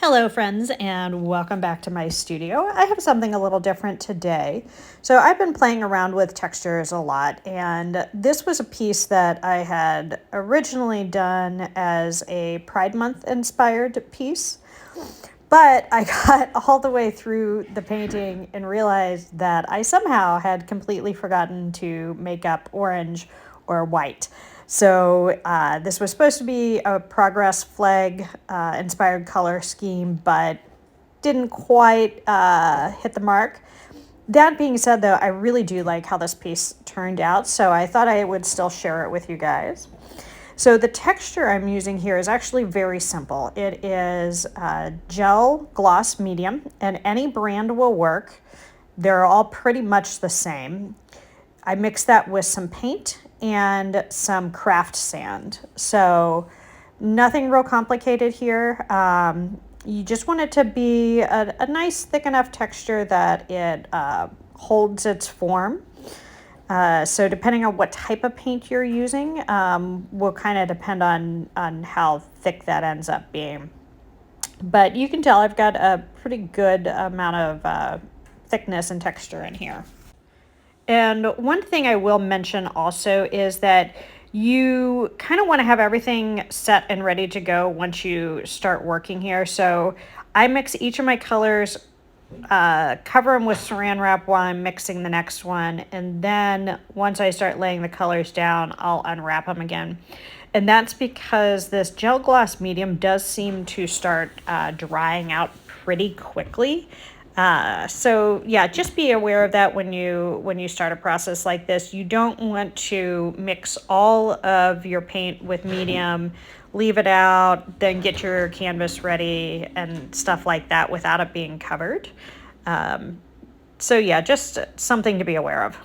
Hello friends, and welcome back to my studio. I have something a little different today. So I've been playing around with textures a lot, and this was a piece that I had originally done as a Pride Month inspired piece. But I got all the way through the painting and realized that I somehow had completely forgotten to make up orange or white. So this was supposed to be a progress flag inspired color scheme, but didn't quite hit the mark. That being said, though, I really do like how this piece turned out, so I thought I would still share it with you guys. So the texture I'm using here is actually very simple. It is gel gloss medium, and any brand will work. They're all pretty much the same. I mixed that with some paint and some craft sand. So nothing real complicated here. You just want it to be a nice thick enough texture that it holds its form. So depending on what type of paint you're using will kind of depend on how thick that ends up being. But you can tell I've got a pretty good amount of thickness and texture in here. And one thing I will mention also is that you kind of want to have everything set and ready to go once you start working here. So I mix each of my colors, cover them with saran wrap while I'm mixing the next one. And then once I start laying the colors down, I'll unwrap them again. And that's because this gel gloss medium does seem to start drying out pretty quickly. So yeah, just be aware of that when you start a process like this. You don't want to mix all of your paint with medium, leave it out, then get your canvas ready and stuff like that without it being covered. So yeah, just something to be aware of.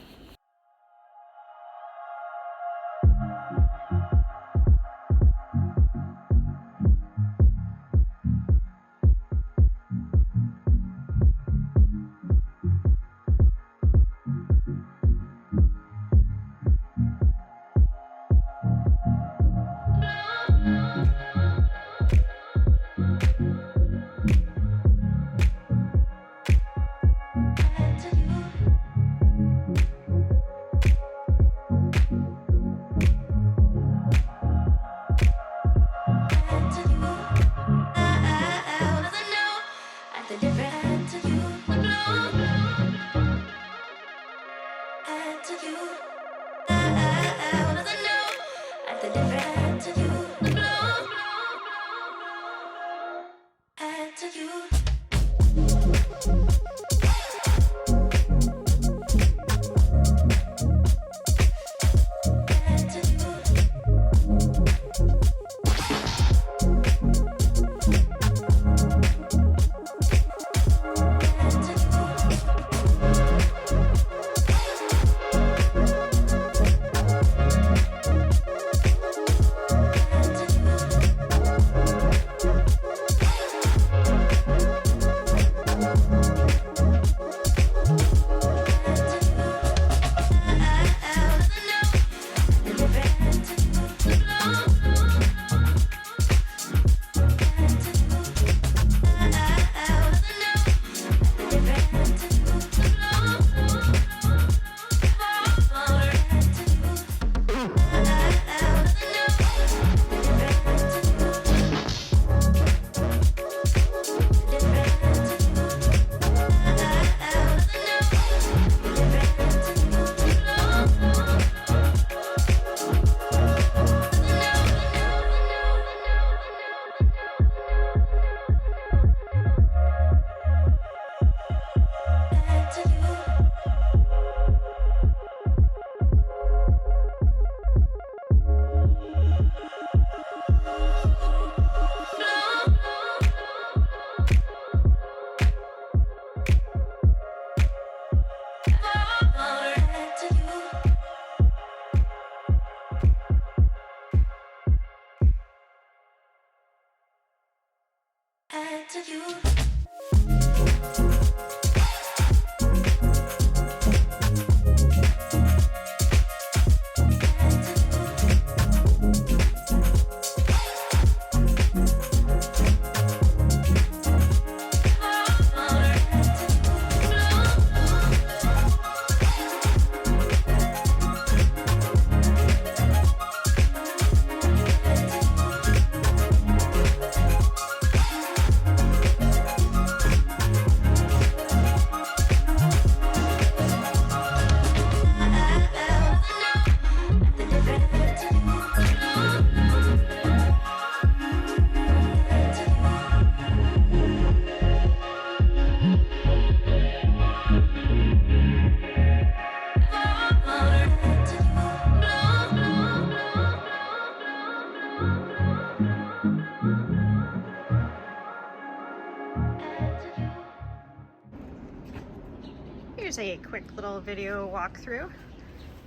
Here's a quick little video walkthrough.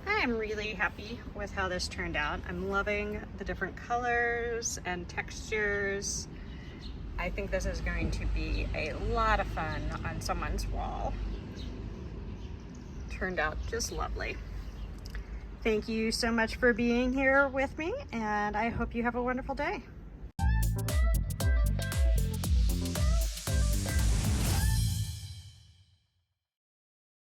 I'm really happy with how this turned out. I'm loving the different colors and textures. I think this is going to be a lot of fun on someone's wall. Turned out just lovely. Thank you so much for being here with me, and I hope you have a wonderful day.